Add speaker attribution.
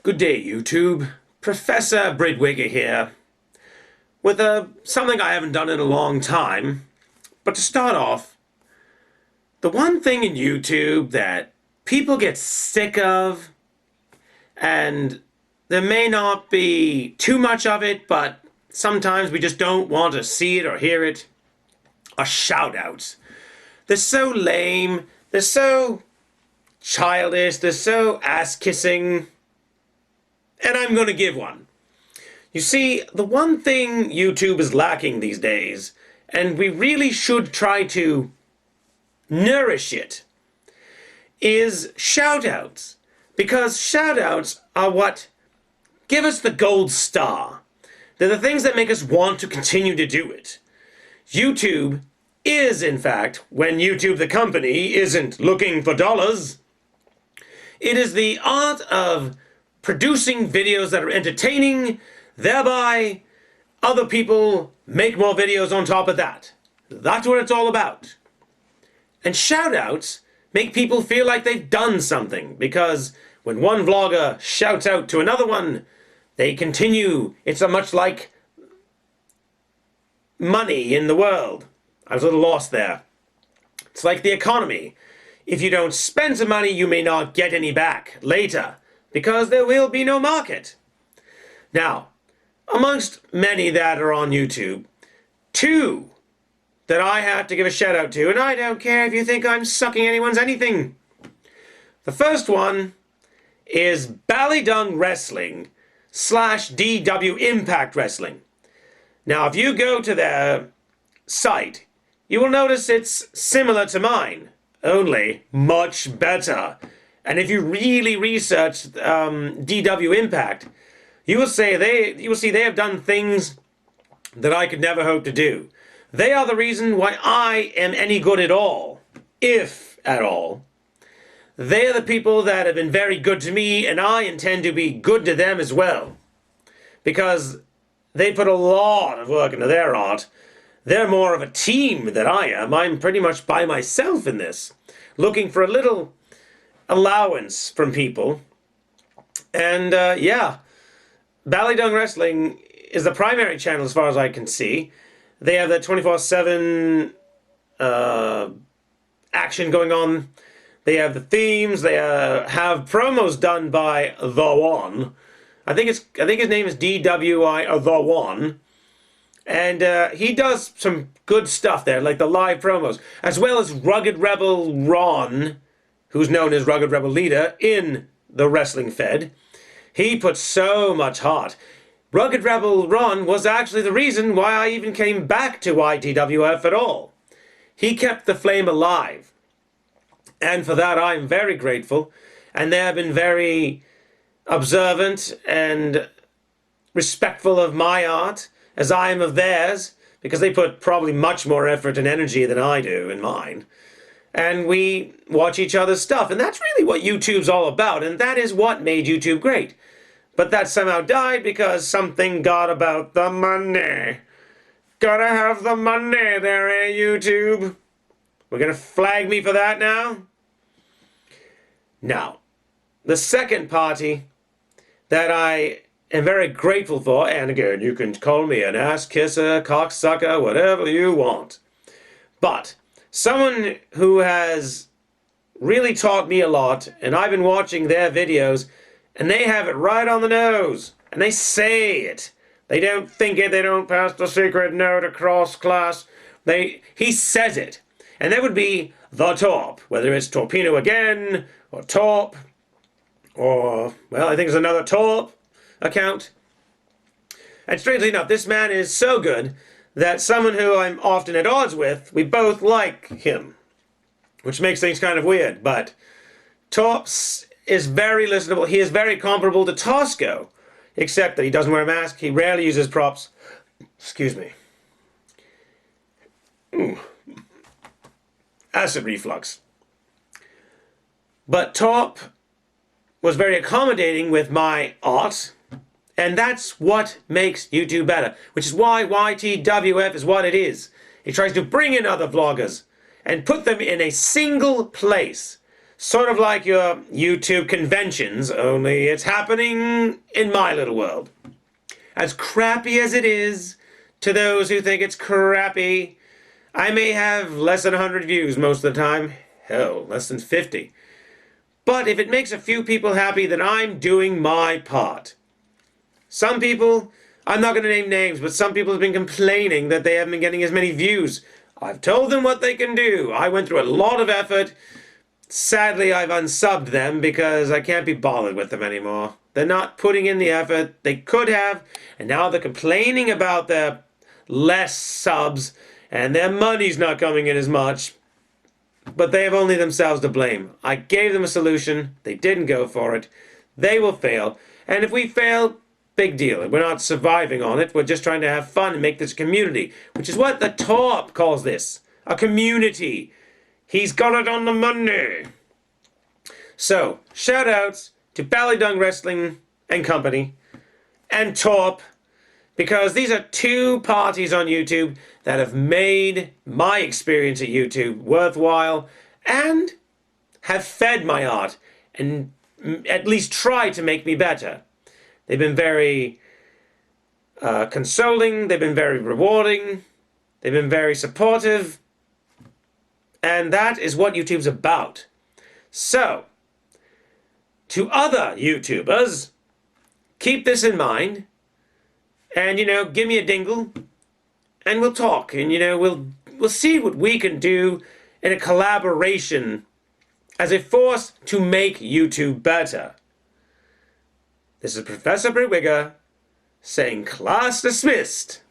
Speaker 1: Good day, YouTube. Professor Bridwigger here, with something I haven't done in a long time. But to start off, the one thing in YouTube that people get sick of, and there may not be too much of it, but sometimes we just don't want to see it or hear it, are shout-outs. They're so lame, they're so childish, they're so ass-kissing, and I'm going to give one. You see, the one thing YouTube is lacking these days, and we really should try to nourish it, is shout-outs. Because shout-outs are what give us the gold star. They're the things that make us want to continue to do it. YouTube is, in fact, when YouTube the company isn't looking for dollars, it is the art of producing videos that are entertaining, thereby other people make more videos on top of that. That's what it's all about. And shout-outs make people feel like they've done something, because when one vlogger shouts out to another one, they continue. It's much like money in the world. I was a little lost there. It's like the economy. If you don't spend some money, you may not get any back later, because there will be no market. Now, amongst many that are on YouTube, two that I have to give a shout out to, and I don't care if you think I'm sucking anyone's anything. The first one is BallydungWrestling / DW Impact Wrestling. Now, if you go to their site, you will notice it's similar to mine, only much better. And if you really research DW Impact, you will see they have done things that I could never hope to do. They are the reason why I am any good at all, if at all. They are the people that have been very good to me, and I intend to be good to them as well. Because they put a lot of work into their art. They're more of a team than I am. I'm pretty much by myself in this, looking for a little allowance from people. And yeah, Ballydung Wrestling is the primary channel as far as I can see. They have that 24/7 action going on. They have the themes. They have promos done by The One. I think his name is DWI The One. And he does some good stuff there, like the live promos, as well as Rugged Rebel Ron, who's known as Rugged Rebel Leader in the Wrestling Fed. He puts so much heart. Rugged Rebel Ron was actually the reason why I even came back to ITWF at all. He kept the flame alive. And for that, I'm very grateful. And they have been very observant and respectful of my art, as I am of theirs, because they put probably much more effort and energy than I do in mine. And we watch each other's stuff, and that's really what YouTube's all about, and that is what made YouTube great. But that somehow died because something got about the money. Gotta have the money there, eh, YouTube? We're gonna flag me for that now? Now, the second party that I am very grateful for, and again, you can call me an ass-kisser, cocksucker, whatever you want. But someone who has really taught me a lot, and I've been watching their videos, and they have it right on the nose, and they say it. They don't think it, they don't pass the secret note across class. He says it. And that would be the Torp, whether it's Torpino again, or Torp, or, well, I think there's another Torp account. And strangely enough, this man is so good that someone who I'm often at odds with, we both like him, which makes things kind of weird. But Torps is very listenable. He is very comparable to Tosco, except that he doesn't wear a mask. He rarely uses props. Excuse me. Ooh. Acid reflux. But Torp was very accommodating with my art, and that's what makes YouTube better, which is why YTWF is what it is. It tries to bring in other vloggers and put them in a single place Sort of like your YouTube conventions, only it's happening in my little world. As crappy as it is, to those who think it's crappy, I may have less than 100 views most of the time. Hell, less than 50. But if it makes a few people happy, then I'm doing my part. Some people, I'm not going to name names, but some people have been complaining that they haven't been getting as many views. I've told them what they can do. I went through a lot of effort. Sadly, I've unsubbed them because I can't be bothered with them anymore. They're not putting in the effort they could have, and now they're complaining about their less subs, and their money's not coming in as much. But they have only themselves to blame. I gave them a solution. They didn't go for it. They will fail. And if we fail, big deal. We're not surviving on it. We're just trying to have fun and make this a community, which is what the Torp calls this. A community. He's got it on the money. So, shout-outs to BallydungWrestling and Company and Torp, because these are two parties on YouTube that have made my experience at YouTube worthwhile and have fed my art and at least tried to make me better. They've been very consoling, they've been very rewarding, they've been very supportive, and that is what YouTube's about. So, to other YouTubers, keep this in mind, and, give me a dingle, and we'll talk, and, we'll see what we can do in a collaboration as a force to make YouTube better. This is Professor Britwigger saying class dismissed.